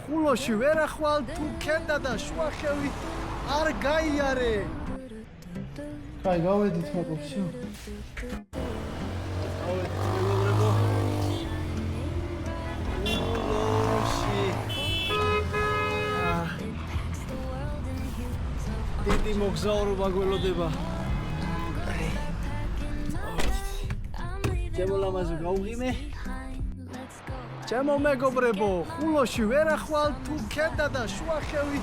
ხულოში ვერ ახვალ თუ ქენდა და შუახევი არ გაიარე. კაი, გავედით მოკופში. გავედით მეგობრებო. ხულოში. დიდი მოგზაურობა გველოდება. ჩემო ლამაზო გავღიმე. ჩემო მეგობრებო, ხულოში ვერ ახვალ თუ ქენდა და შუახევი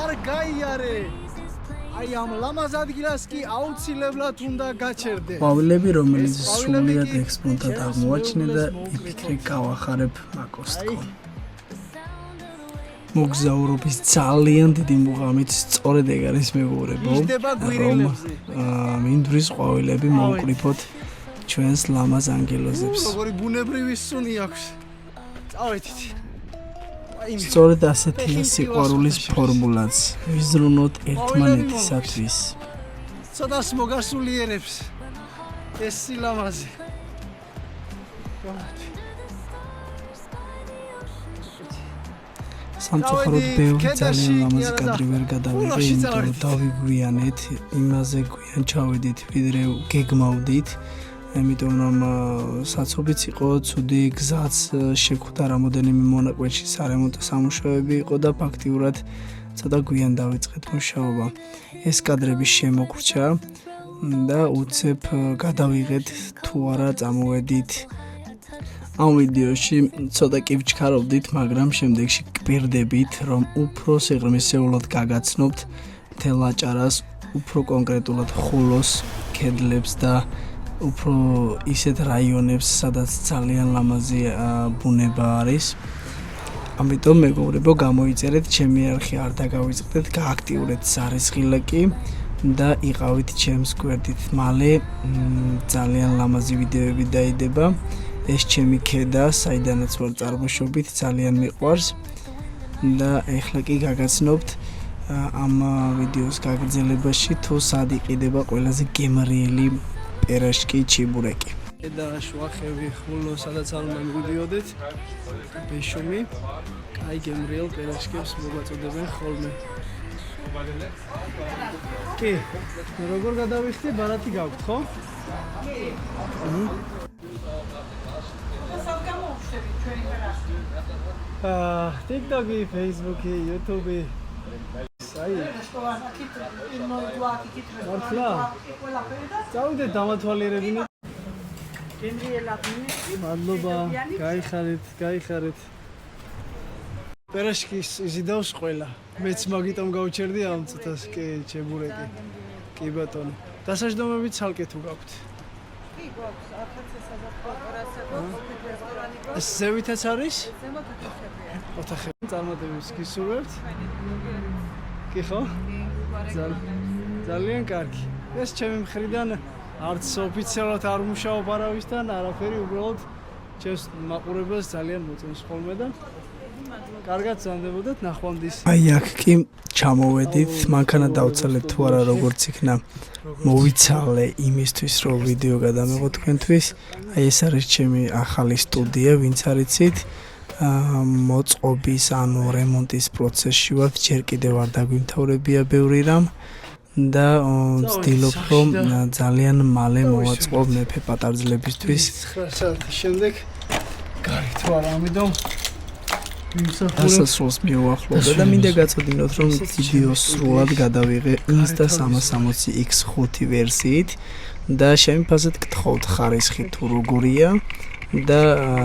არ გაიარე. აი ამ ლამაზ ადგილას კი აუცილებლად უნდა გაჩერდე. ყვავილები, რომელიც სრულიად ექსპონტად აღმოაჩინე და იფიქრე გავახარებ მაკოსტკომ. მოგზაურობის ძალიან დიდი მუღამით სწორედ ეგ არის მეგობრებო. მინდვრის ყვავილები მოვკრიფოთ ჩვენს ლამაზ ანგელოზებს. როგორი ბუნებრივი სუნი აქვს. წავედით. სწორედ ასეთია სიყვარულის ფორმულაც. ვიზრუნოთ ერთმანეთისათვის. ცოტას მოგასულიერებს ეს სილამაზე. სამწუხაროდ ბევრი ძალიან ლამაზი კადრი ვერ გადავიღე, იმიტომ რომ დავიგვიანეთ, იმაზე გვიან ჩავედით, ვიდრე გეგმავდით. Იმიტომ რომ საცობიც იყო, ცუდი გზაც შეგვხვდა რამოდენიმე მონაკვეთში სარემონტო სამუშაოები იყო და ფაქტიურად ცოტა გვიან დავიწყეთ მუშაობა. ეს კადრები შემოგვრჩა და უცებ გადავიღეთ თუ არა წამოვედით. ამ ვიდეოში ცოტა კი ვჩქარობდით, მაგრამ შემდეგში გპირდებით, რომ უფრო სიღრმისეულად გაგაცნობთ მთელ აჭარას, უფრო კონკრეტულად ხულოს ქედლებს და უფრო ისეთ რაიონებს, სადაც ძალიან ლამაზი ბუნება არის. ამიტომ მეგობრებო, გამოიწერეთ ჩემი არხი, არ დაგავიწყდეთ, გააქტიურეთ ზარისხილაკი და იყავით ჩემს გვერდით. მალე ძალიან ლამაზი ვიდეოები დაიდება. ეს ჩემი ქედა, საიდანაც ვარ წარმოშობით, ძალიან მიყვარს და ეხლა კი გაგაცნობთ ამ ვიდეოს გაგრძელებაში თუ სად იყიდება ყველაზე გემრიელი პერაშკი ჩიბურეკი. და შუახევი ხულო, სადაც არ უნდა მივიდიოდეთ. ბეშუმი, კაი გემრიელ პერაშკებს მოგაწოდებენ ხოლმე. კი, როგორ გადავიხდი, ბარათი გაქვთ, ხო? TikTok-ი, Facebook-ი, YouTube-ი. აი. მართლა? წავიდეთ დამათვალიერებინეთ. მადლობა, გაიხარეთ. პერაშკის იზიდავს ყველა. მეც მაგიტომ გავჩერდი ამ წუთას, კი, ჩებურეკი. კი ბატონო. დასაჯდომები ცალკე თუ გაქვთ? კი, გვაქვს, ათაცესადაც რესტორანი. ზევითაც არის? ზემოთ ოთახები. წარმატებებს გისურვებთ. კი ხო? ძალიან კარგი. ეს ჩემი მხრიდან არც ოფიციალურად არ მუშაობ არავისთან, არაფერი, უბრალოდ ჩემს მაყურებელს ძალიან მოწონს ხოლმე და კარგად ზანდებოდეთ, ნახვამდის. აი აქ კი ჩამოვედით, მანქანა დავცალეთ თუ არა როგორც იქნა. მოვიცალე იმისთვის, რომ ვიდეო გადამეღო თქვენთვის. აი ეს არის ჩემი ახალი სტუდია, ვინც არიცით. მოწყობის, ანუ რემონტის პროცესში ვართ, ჯერ კიდევ არ დაგვიმთავრებია ბევრი რამ და ვცდილობ, რომ ძალიან მალე მოვაწყობ მეფე პატარძლებისთვის. 9 საათის შემდეგ გარეთ ვარ, ამიტომ დასასრულს მივუახლოვდა და მინდა გაწოდინოთ, რომ ვიდეო სრულად გადავიღე Insta 360X5 ვერსიით და შემიფასეთ გთხოვთ ხარისხი თუ როგორია და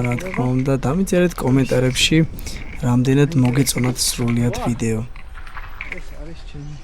რა თქმა უნდა დამიწერეთ კომენტარებში რამდენად მოგეწონათ სრულიად ვიდეო. ეს არის ჩემი